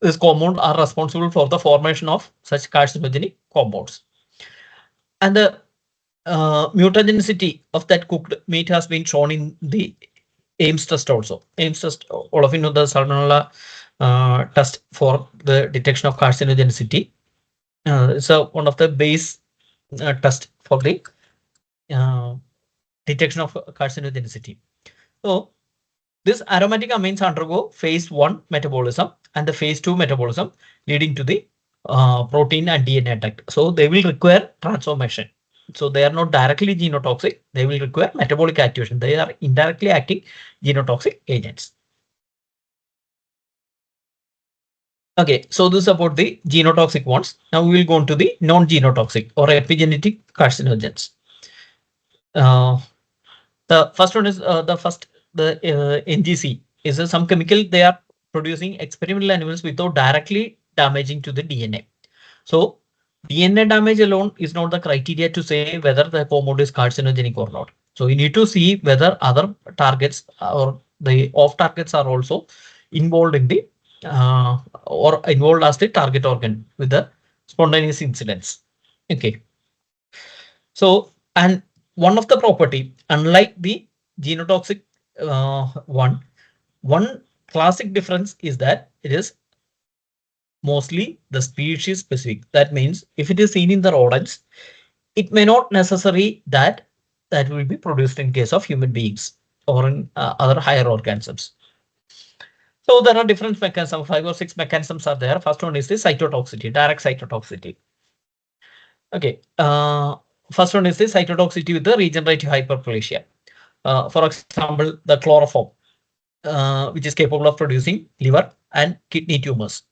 this compound are responsible for the formation of such carcinogenic compounds. And the mutagenicity of that cooked meat has been shown in the Ames test also. Ames test, all of you know the salmonella test for the detection of carcinogenicity. So one of the base test for the detection of carcinogenicity. So this aromatic amines undergo phase 1 metabolism and the phase 2 metabolism, leading to the protein and DNA attack. So they will require transformation. So they are not directly genotoxic. They will require metabolic activation. They are indirectly acting genotoxic agents. Okay, so this is about the genotoxic ones. Now we will go on to the non-genotoxic or epigenetic carcinogens. Uh, the first one is the NGC is some chemical they are producing experimental animals without directly damaging to the DNA. So DNA damage alone is not the criteria to say whether the compound is carcinogenic or not. So you need to see whether other targets or the off targets are also involved in the or involved as the target organ with the spontaneous incidents. Okay. So and one of the property, unlike the genotoxic one classic difference is that it is mostly the species specific. That means if it is seen in the rodents, it may not necessarily that will be produced in case of human beings or in other higher organisms. So there are different mechanisms, 5 or 6 mechanisms are there. First one is the cytotoxicity, direct cytotoxicity. Okay. First one is the cytotoxicity with the regenerative hyperplasia. For example, the chloroform, which is capable of producing liver and kidney tumors.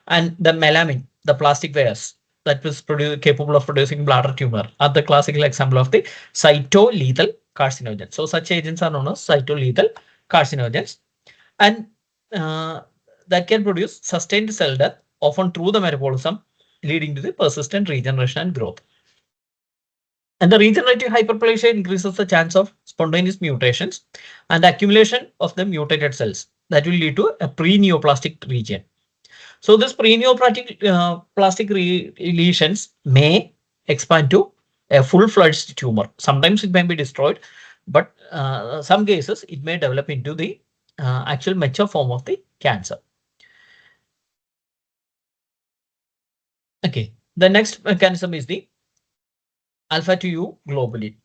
And the melamine, the plastic wares that was capable of producing bladder tumor are the classical example of the cytolethal carcinogens. So such agents are known as cytolethal carcinogens, and uh, that can produce sustained cell death, often through the metabolism, leading to the persistent regeneration and growth. And the regenerative hyperplasia increases the chance of spontaneous mutations and accumulation of the mutated cells that will lead to a pre-neoplastic region. So this preneoplastic plastic lesions may expand to a full-fledged tumor. Sometimes it may be destroyed, but some cases it may develop into the actual mature form of the cancer. Okay, the next mechanism is the alpha 2U globulin.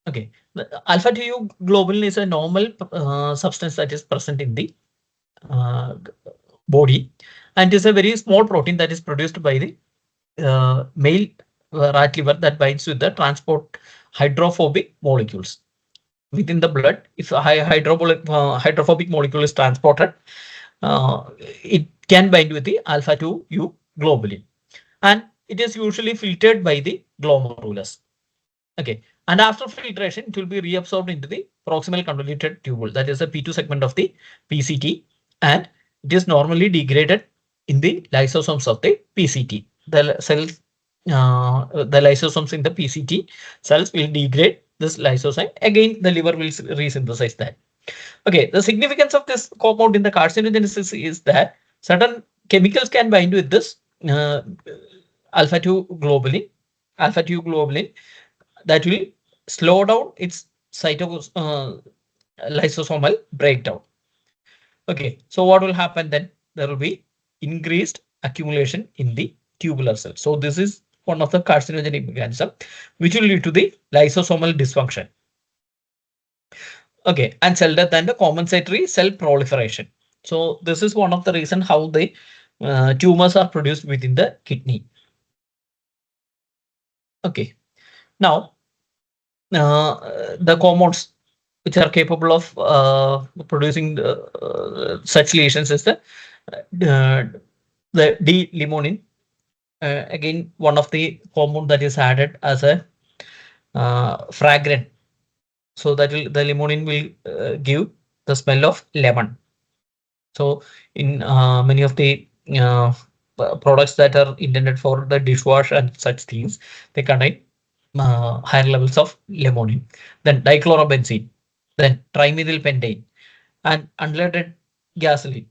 Okay, the alpha 2U globulin is a normal substance that is present in the uh, body, and is a very small protein that is produced by the male rat liver that binds with the transport hydrophobic molecules within the blood. If a hydrophobic molecule is transported, it can bind with the alpha 2U globulin, and it is usually filtered by the glomerulus. Okay, and after filtration, it will be reabsorbed into the proximal convoluted tubule, that is the P2 segment of the PCT, and it is normally degraded in the lysosomes of the PCT. The cells, the lysosomes in the PCT cells will degrade this lysosome. Again, the liver will resynthesize that. Okay, the significance of this compound in the carcinogenesis is that certain chemicals can bind with this uh, alpha 2 globulin, alpha 2 globulin, that will slow down its lysosomal breakdown. Okay, so what will happen then? There will be increased accumulation in the tubular cell. So this is one of the carcinogenic mechanism which will lead to the lysosomal dysfunction. Okay, and cell death and the compensatory cell proliferation. So this is one of the reason how the tumors are produced within the kidney. Okay, now the compounds which are capable of producing such lesions is uh, the D-limonene. Again, one of the compound that is added as a fragrant. So that will, the limonene will give the smell of lemon. So in many of the products that are intended for the dishwash and such things, they contain higher levels of limonene. Then dichlorobenzene, then trimethylpentane, and unleaded gasoline.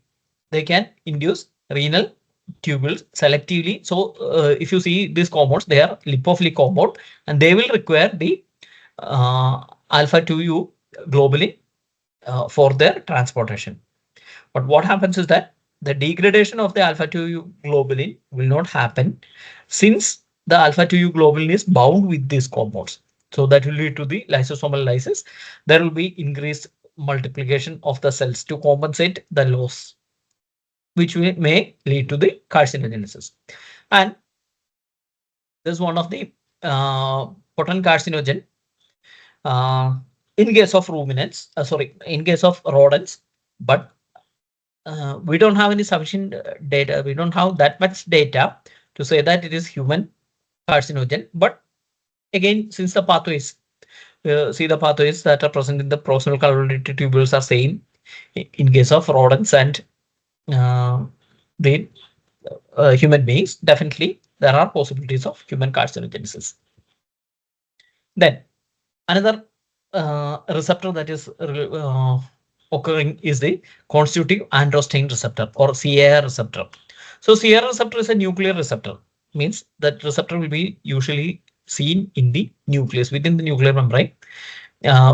They can induce renal tubules selectively. So if you see these compounds, they are lipophilic compound, and they will require the alpha 2U globulin for their transportation. But what happens is that the degradation of the alpha 2U globulin will not happen since the alpha 2U globulin is bound with these compounds. So that will lead to the lysosomal lysis. There will be increased multiplication of the cells to compensate the loss, which may lead to the carcinogenesis. And this is one of the potent carcinogen uh, in case of ruminants, in case of rodents, but we don't have any sufficient data. We don't have that much data to say that it is human carcinogen. But again, since the pathways, see the pathways that are present in the proximal colorability tubules are same in case of rodents and the human beings, definitely there are possibilities of human carcinogenesis. Then another receptor that is occurring is the constitutive androstenedione receptor or CAR receptor. So CAR receptor is a nuclear receptor, means that receptor will be usually seen in the nucleus, within the nuclear membrane,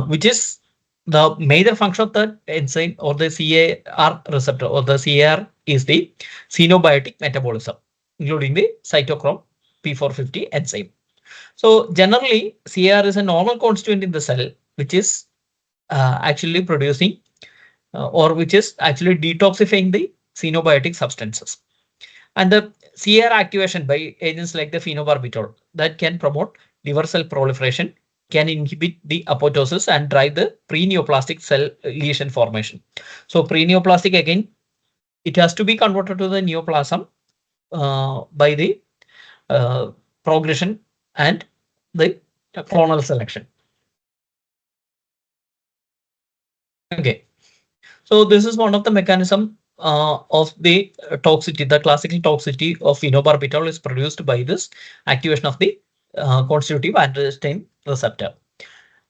which is the major function of the enzyme or the CAR receptor or the CAR is the xenobiotic metabolism, including the cytochrome P450 enzyme. So generally, CAR is a normal constituent in the cell, which is actually producing or which is actually detoxifying the xenobiotic substances. And the CAR activation by agents like the phenobarbital that can promote liver cell proliferation, can inhibit the apoptosis and drive the pre-neoplastic cell lesion formation. So pre-neoplastic, again, it has to be converted to the neoplasm by the progression and the clonal selection. Okay, so this is one of the mechanism of the toxicity. The classical toxicity of phenobarbital is produced by this activation of the constitutive androstenedione receptor.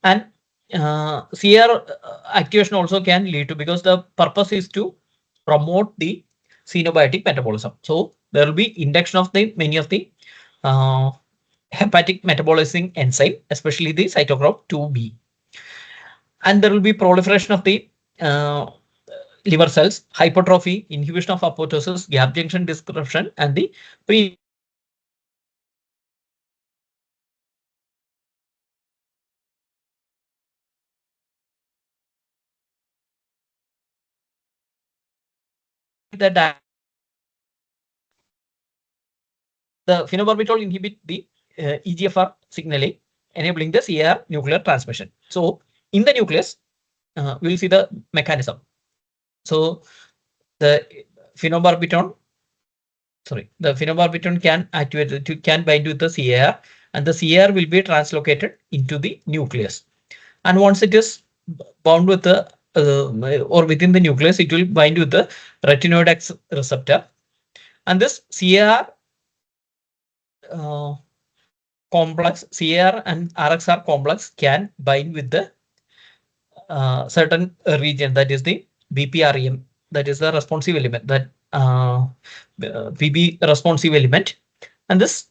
And CR activation also can lead to, because the purpose is to promote the xenobiotic metabolism. So there will be induction of the many of the hepatic metabolizing enzyme, especially the cytochrome 2B. And there will be proliferation of the liver cells, hypertrophy, inhibition of apoptosis, gap junction disruption, and the pre the phenobarbital inhibit the EGFR signaling, enabling the CAR nuclear transmission. So in the nucleus, we'll see the mechanism. So the phenobarbital, the phenobarbital can activate, can bind with the CAR, and the CAR will be translocated into the nucleus. And once it is bound with the or within the nucleus, it will bind with the retinoid X receptor, and this CAR complex, CAR and RXR complex can bind with the certain region, that is the BPREM, that is the responsive element, that PB responsive element, and this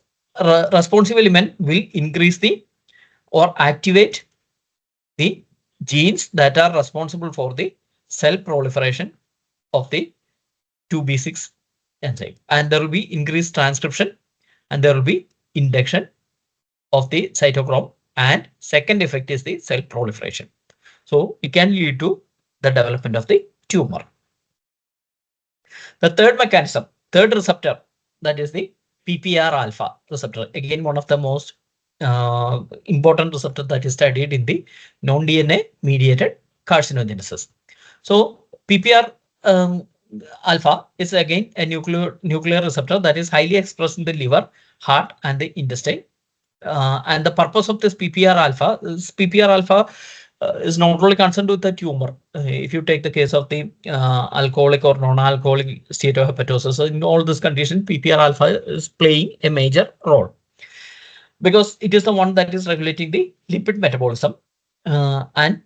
responsive element will increase the or activate the genes that are responsible for the cell proliferation of the 2B6 enzyme, and there will be increased transcription and there will be induction of the cytochrome, and second effect is the cell proliferation. So it can lead to the development of the tumor. The third mechanism, third receptor, that is the PPR alpha receptor. Again, one of the most important receptor that is studied in the non-DNA mediated carcinogenesis. So PPR alpha is again a nuclear receptor that is highly expressed in the liver, heart, and the intestine. And the purpose of this PPR alpha is not only concerned with the tumor. If you take the case of the alcoholic or non-alcoholic steatohepatosis, so in all this condition, PPR alpha is playing a major role, because it is the one that is regulating the lipid metabolism, and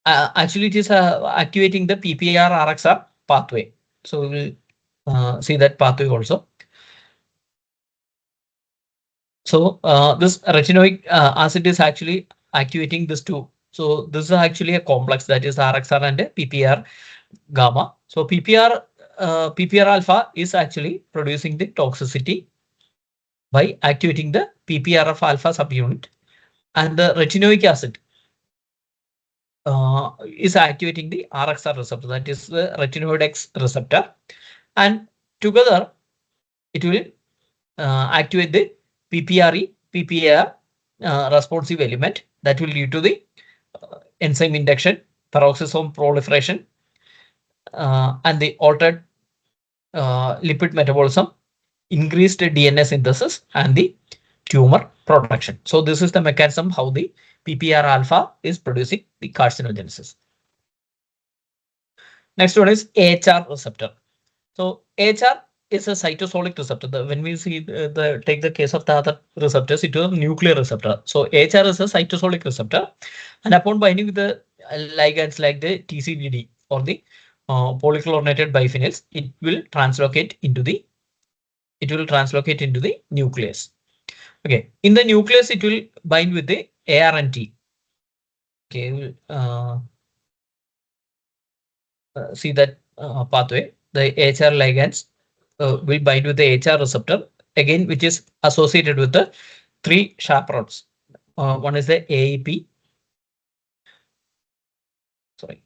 actually it is activating the PPR RXR pathway. So we will see that pathway also. So this retinoic acid is actually activating this too. So this is actually a complex, that is RXR and PPR gamma. So PPR alpha is actually producing the toxicity by activating the PPRF alpha subunit, and the retinoic acid is activating the RXR receptor, that is the retinoid X receptor, and together it will activate the PPR responsive element that will lead to the enzyme induction, peroxisome proliferation, and the altered lipid metabolism, increased DNA synthesis, and the tumor production. So this is the mechanism how the PPR alpha is producing the carcinogenesis. Next one is AHR receptor. So AHR is a cytosolic receptor. When we see take the case of the other receptors, it is a nuclear receptor. So AHR is a cytosolic receptor, and upon binding with the ligands like the TCDD or the polychlorinated biphenyls, it will translocate into the nucleus. Okay, in the nucleus, it will bind with the ARNT. Okay, see that pathway. The AHR ligands will bind with the AHR receptor again, which is associated with the three chaperones. One is the AEP. Sorry.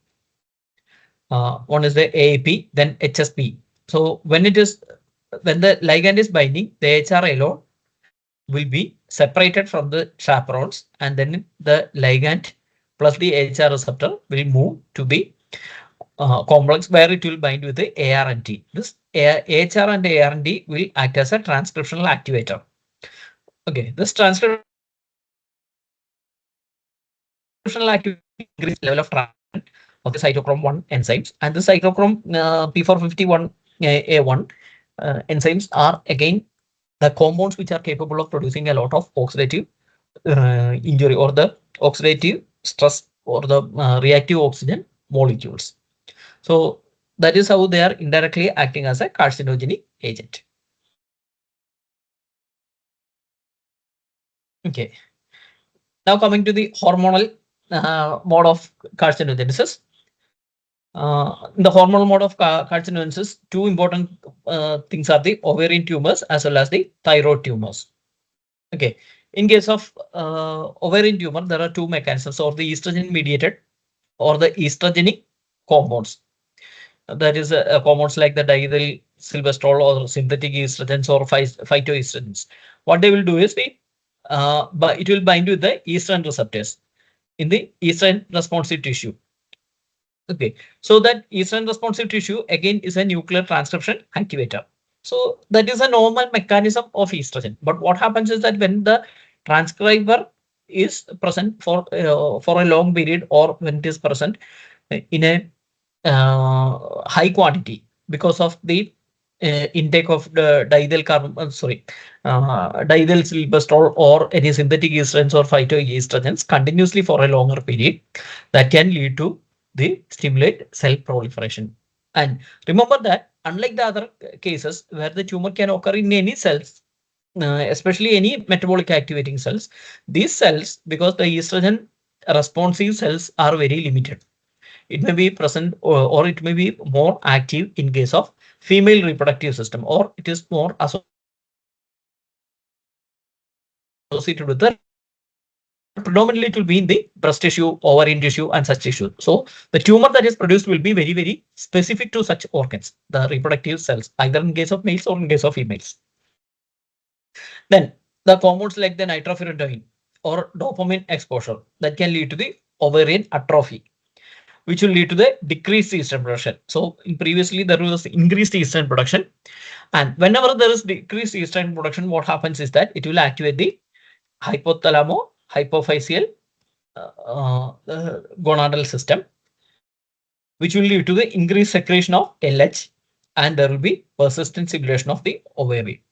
One is the AEP, then HSP. So when the ligand is binding, the AHR alone will be separated from the chaperones, and then the ligand plus the AHR receptor will move to the complex where it will bind with the ARNT. This AHR and ARNT will act as a transcriptional activator. Okay, this transcriptional activator increases level of transcription of the cytochrome 1 enzymes, and the cytochrome P451A1 enzymes are again the compounds which are capable of producing a lot of oxidative injury or the oxidative stress or the reactive oxygen molecules. So that is how they are indirectly acting as a carcinogenic agent. Okay. Now coming to the hormonal mode of carcinogenesis. In the hormonal mode of carcinogenesis, two important things are the ovarian tumors as well as the thyroid tumors. Okay. In case of ovarian tumor, there are two mechanisms, or the estrogen mediated or the estrogenic compounds. That is compounds like the diethyl silvestrol or synthetic estrogens or phytoestrogens. What they will do is but it will bind with the estrogen receptors in the estrogen responsive tissue. Okay, so that estrogen responsive tissue again is a nuclear transcription activator. So that is a normal mechanism of estrogen. But what happens is that when the transcriber is present for a long period, or when it is present in a high quantity because of the intake of the diethyl silvestrol or any synthetic estrogens or phytoestrogens continuously for a longer period, that can lead to the stimulate cell proliferation. And remember that unlike the other cases where the tumor can occur in any cells, especially any metabolic activating cells, these cells, because the estrogen responsive cells are very limited, it may be present or it may be more active in case of female reproductive system, or it is more associated with the predominantly it will be in the breast tissue, ovarian tissue, and such tissue. So the tumor that is produced will be very, very specific to such organs, the reproductive cells, either in case of males or in case of females. Then the compounds like the nitrofurantoin or dopamine exposure that can lead to the ovarian atrophy, which will lead to the decreased estrogen production. So previously there was increased estrogen production, and whenever there is decreased estrogen production, what happens is that it will activate the hypothalamo-hypophyseal gonadal system, which will lead to the increased secretion of LH, and there will be persistent stimulation of the ovary.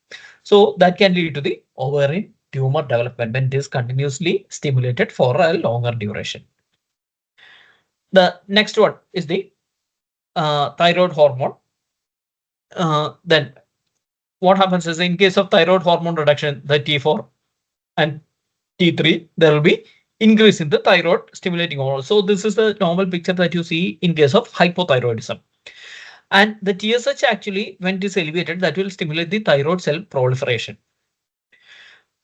So that can lead to the ovarian tumor development when it is continuously stimulated for a longer duration. The next one is the thyroid hormone. Then what happens is in case of thyroid hormone reduction, the T4 and T3, there will be increase in the thyroid stimulating hormone. So this is the normal picture that you see in case of hypothyroidism. And the TSH actually, when it is elevated, that will stimulate the thyroid cell proliferation.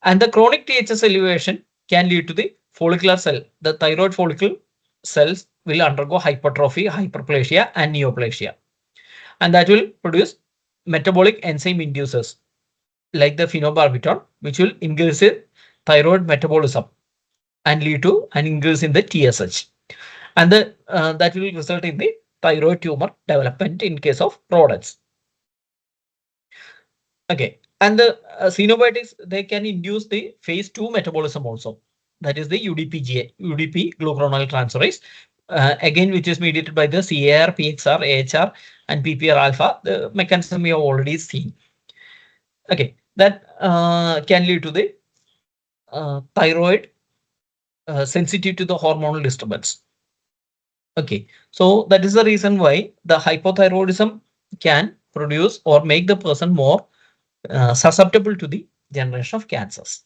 And the chronic THS elevation can lead to the follicular cell. The thyroid follicle cells will undergo hypertrophy, hyperplasia, and neoplasia. And that will produce metabolic enzyme inducers like the phenobarbital, which will increase the thyroid metabolism and lead to an increase in the TSH. And that will result in the thyroid tumor development in case of rodents. Okay, and the xenobiotics, they can induce the phase 2 metabolism also. That is the UDPGA, UDP glucuronide transferase. Again, which is mediated by the CAR, PXR, AHR, and PPR alpha. The mechanism we have already seen. Okay, that can lead to the thyroid sensitive to the hormonal disturbance. Okay, so that is the reason why the hypothyroidism can produce or make the person more susceptible to the generation of cancers.